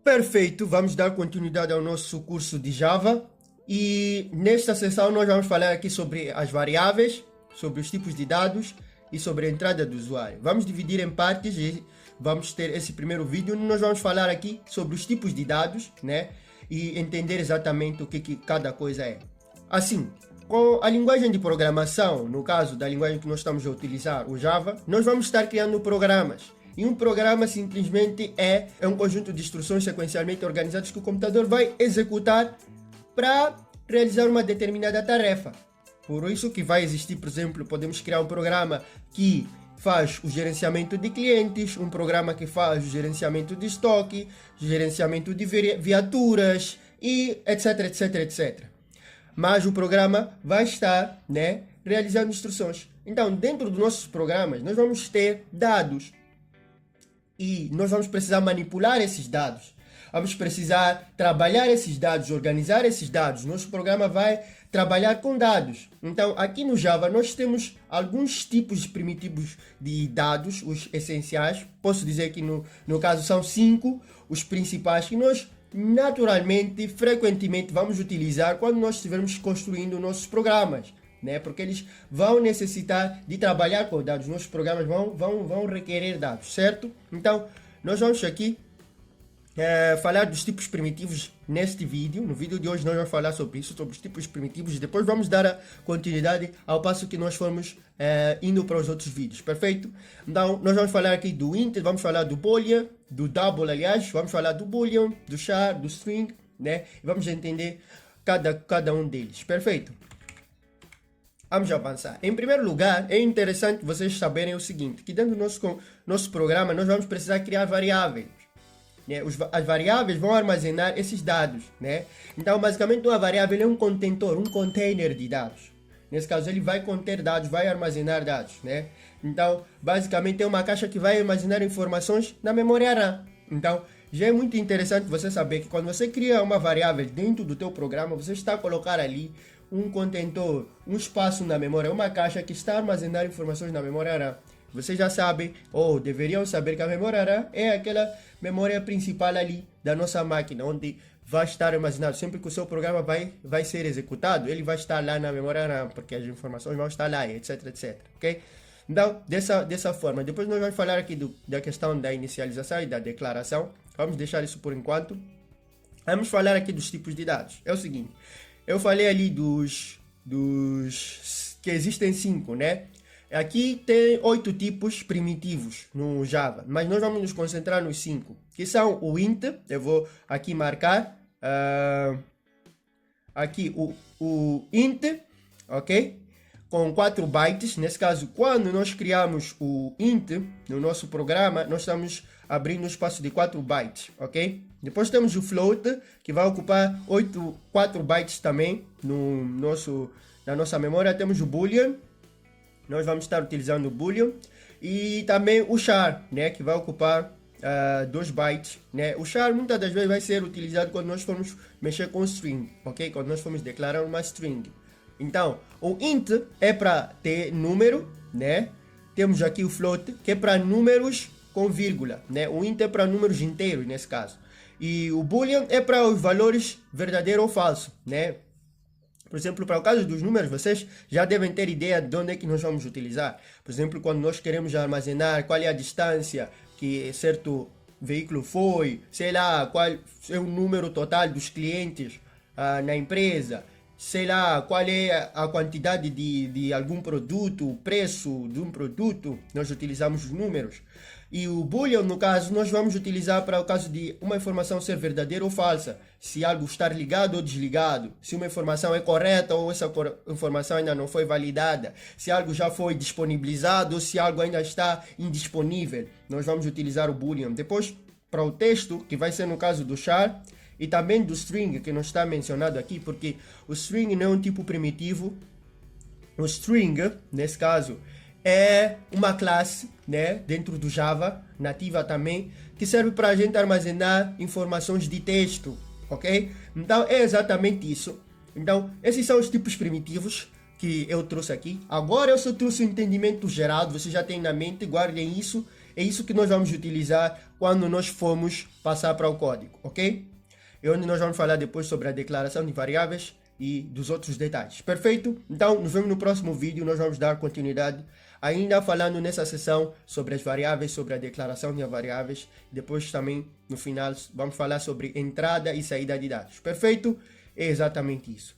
Perfeito, vamos dar continuidade ao nosso curso de Java e nesta sessão nós vamos falar aqui sobre as variáveis, sobre os tipos de dados e sobre a entrada do usuário. Vamos dividir em partes e vamos ter esse primeiro vídeo onde nós vamos falar aqui sobre os tipos de dados, né? E entender exatamente o que cada coisa é. Assim, com a linguagem de programação, no caso da linguagem que nós estamos a utilizar, o Java, nós vamos estar criando programas. E um programa simplesmente é um conjunto de instruções sequencialmente organizadas que o computador vai executar para realizar uma determinada tarefa. Por isso que vai existir, por exemplo, podemos criar um programa que faz o gerenciamento de clientes, um programa que faz o gerenciamento de estoque, gerenciamento de viaturas e etc, etc, etc. Mas o programa vai estar, realizando instruções. Então, dentro dos nossos programas, nós vamos ter dados. E nós vamos precisar manipular esses dados. Vamos precisar trabalhar esses dados, organizar esses dados. Nosso programa vai trabalhar com dados. Então, aqui no Java, nós temos alguns tipos primitivos de dados, os essenciais. Posso dizer que no caso são 5 os principais que nós naturalmente, frequentemente vamos utilizar quando nós estivermos construindo nossos programas. Porque eles vão necessitar de trabalhar com dados. Nossos programas vão requerer dados, certo? Então, nós vamos aqui falar dos tipos primitivos neste vídeo. No vídeo de hoje nós vamos falar sobre isso, sobre os tipos primitivos. E depois vamos dar a continuidade ao passo que nós formos indo para os outros vídeos, perfeito? Então, nós vamos falar aqui do int, vamos falar do boolean, do double, aliás. Vamos falar do boolean, do char, do string, E vamos entender cada um deles, perfeito? Vamos avançar. Em primeiro lugar, é interessante vocês saberem o seguinte, que dentro do nosso programa nós vamos precisar criar variáveis. As variáveis vão armazenar esses dados. Então, basicamente, uma variável é um contentor, um container de dados. Nesse caso, ele vai conter dados, vai armazenar dados. Então, basicamente, é uma caixa que vai armazenar informações na memória RAM. Então, já é muito interessante você saber que quando você cria uma variável dentro do teu programa, você está a colocar ali um contentor, um espaço na memória, uma caixa que está a armazenar informações na memória RAM. Vocês já sabem, ou deveriam saber, que a memória RAM é aquela memória principal ali da nossa máquina, onde vai estar armazenado. Sempre que o seu programa vai ser executado, ele vai estar lá na memória RAM, porque as informações vão estar lá, etc, etc, ok? Então, dessa forma. Depois nós vamos falar aqui da questão da inicialização e da declaração. Vamos deixar isso por enquanto. Vamos falar aqui dos tipos de dados. É o seguinte, eu falei ali dos que existem 5, Aqui tem 8 tipos primitivos no Java, mas nós vamos nos concentrar nos 5, que são o int, eu vou aqui marcar, aqui o int, ok? Com 4 bytes, nesse caso, quando nós criamos o int no nosso programa, nós estamos abrindo um espaço de 4 bytes, ok? Depois temos o float, que vai ocupar 4 bytes também na nossa memória. Temos o boolean, nós vamos estar utilizando o boolean. E também o char, que vai ocupar 2 bytes. O char muitas das vezes vai ser utilizado quando nós formos mexer com string, ok? Quando nós formos declarar uma string. Então, o int é para ter número, Temos aqui o float, que é para números com vírgula, O int é para números inteiros, nesse caso. E o boolean é para os valores verdadeiro ou falso, Por exemplo, para o caso dos números, vocês já devem ter ideia de onde é que nós vamos utilizar. Por exemplo, quando nós queremos armazenar qual é a distância que certo veículo foi, sei lá, qual é o número total dos clientes na empresa, sei lá, qual é a quantidade de algum produto, o preço de um produto, nós utilizamos os números. E o boolean, no caso, nós vamos utilizar para o caso de uma informação ser verdadeira ou falsa, se algo estar ligado ou desligado, se uma informação é correta ou essa informação ainda não foi validada, se algo já foi disponibilizado ou se algo ainda está indisponível. Nós vamos utilizar o boolean. Depois, para o texto, que vai ser no caso do char, e também do string, que não está mencionado aqui, porque o string não é um tipo primitivo. O string, nesse caso, é uma classe, dentro do Java, nativa também, que serve para a gente armazenar informações de texto, ok? Então, é exatamente isso. Então, esses são os tipos primitivos que eu trouxe aqui. Agora eu só trouxe um entendimento geral, você já tem na mente, guardem isso É isso que nós vamos utilizar quando nós formos passar para o código, ok? É onde nós vamos falar depois sobre a declaração de variáveis e dos outros detalhes. Perfeito? Então, nos vemos no próximo vídeo. Nós vamos dar continuidade ainda falando nessa sessão sobre as variáveis, sobre a declaração de variáveis. Depois também, no final, vamos falar sobre entrada e saída de dados. Perfeito? É exatamente isso.